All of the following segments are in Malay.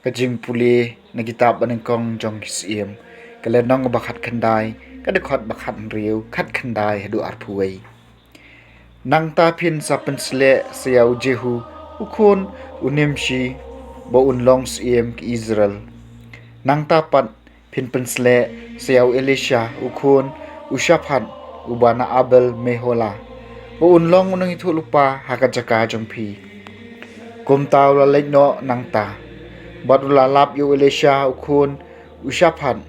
JINGPULE Banyngkong jong SYIEM kalenong bakhat khandai kadekhat bakhat riu khat khandai hadu arpuai nang ta phin sapen sle siau jehu ukhun unimshi bo unlong SYIEM ki Israel nang ta pat phin pensle siau Elisha ukhun ushaphat ubana abel mehola bo unlong unang ithu lupa hakajaka jongphi kumtaw la leino nang ta badula lap yu Elisha ukhun ushaphat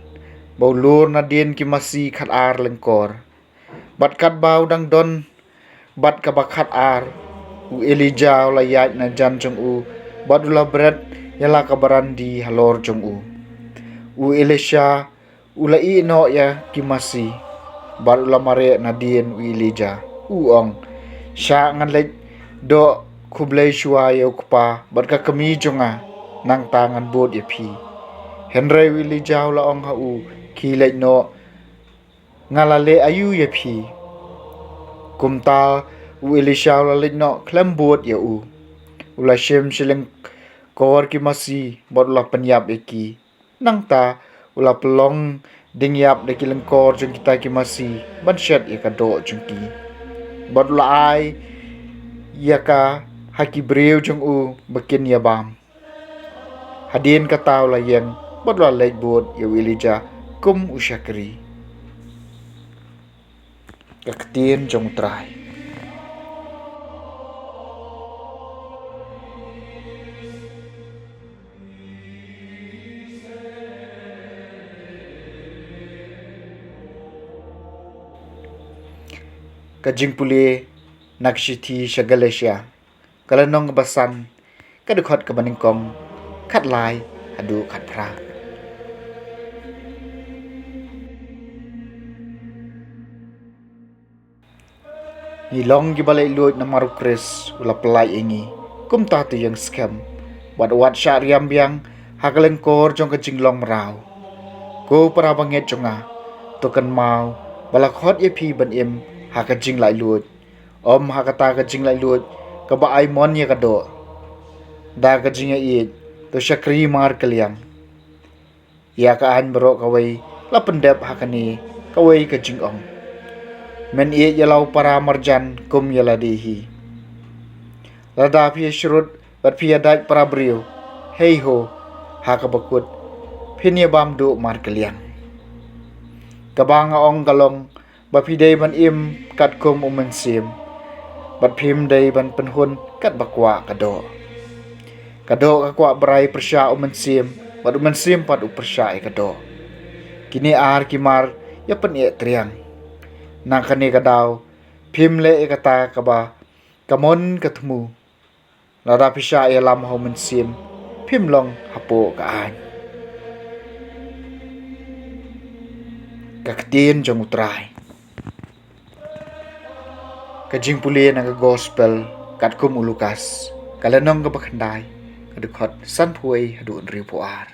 baulur na din ki masi khat ar lengkor bat kat bau dang don bat ka bakhat ar u Elijah la yat na jan jong u badula bret yala ka barandi halor jong u Elisha ula i no ya ki masi badula mare na din u Elijah u ong sha ngan lek do khublei shua yo kpa bat ka kami jonga nang tangan bot ya phi Henry Willie Jaw la ong ha u ki lek no ngalale ayu ya phi kumta u Elisha la lek no klem bot ya u ula shem shileng kor ki masi bot la penyap eki nang ta ula pelong ding yap de ki lengkor jeng kita ki masi ban shet ya ka do jeng ki bot la ai ya ka haki breu jeng u bekin ya bam hadin kataw la yang badwa lek bot ya Elijah kum usyakri kaktin jong Trai JINGPULE nakshiti sa GALATIA kalanong basan kadukhat ka Banyngkong khat lai hadu khat phra nilong gibalai lut na marukres ula pelai ingi kumta tu yang scam wat syariam biang hakalengkor jong ka jinglong merau ko para banget jonga tokan mau balakhot ye phi ban im haka jing lai lut om hakata ka jing lai lut ka ba ai mon ye ka do da ka jing ye to syakri mar kaliang ya ka an bro ka wei la pendep hakani ka wei ka jing ong men ye yalau para marjan kum yala dehi lada phi shrut bat phi adat para brio hei ho haka bakut phin ye bam do mar kaliang kabang ong galong ba phi dei ban im kat kum umen sim bat phim dei ban penhun kat bakwa kado ka kwa brai persya umen sim bat umen sim pat u persya kado kini ar kimar ya pen ye triang nang kani kadaw phim le kata kaba kamon kathmu lada pisya ya lam ho men sim phim long hapo ka an kaktin jong Trai JINGPULE nang gospel kat kum LUKAS kalanong ka bakhandai kadukhat san phuai hadu riu puar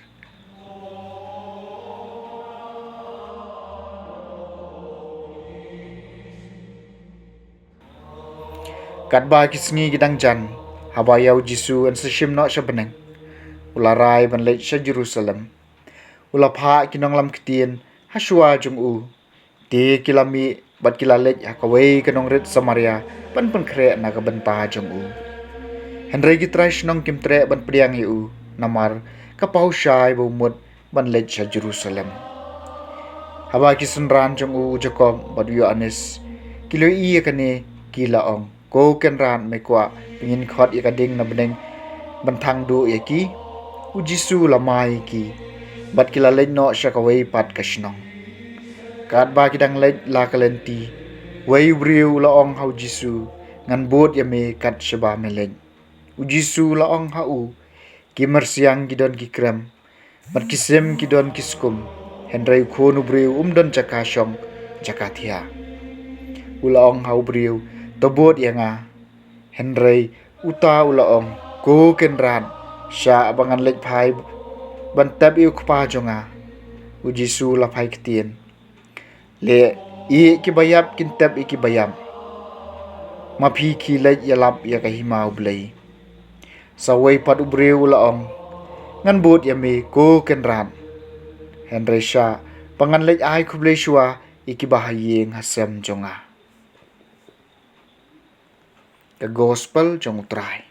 katba ki Sngi gidang jan habayau Jisu an sashim no shabeneng ula rai ban lech sa Jerusalem ula pha kinong lam kitien hasua jung u te kilami bat kilalech hakawei kanong rit Samaria pan kre na ka banta jung u Henry Trai nong kim tre ban priang yu namar kapau shai bo mut ban lech sa Jerusalem haba ki sunran jung u Jacob bat yu anis kilo i kane kila ong ko ken ran me kwa pingin khot ya kading na beneng bantang du ya ki u Jisu lamai ki bat kila lech no shakawei pat kashnong kat ba kidang lech la kalenti wei briu la ong hau Jisu ngan bot ya me kat shaba meleng u Jisu la ong hau ki mersiang gidon ki krem bat kisem gidon kiskum Henry khonu briu don jakashong jakathia ula ong hau briu tobot yanga Henry uta ula ong ko kenran sha abangan lech phai ban tab yu khpa jonga u Jisu la phai kitien le i ki bayap kin tab i ki bayam ma phi ki lech yalap ya ka himau blei sawai pat ubreu la ong ngan bot yami ko ken ran Henresha pangan lej ai khuble shua ikibahayeng hasem jonga. The gospel jong Trai.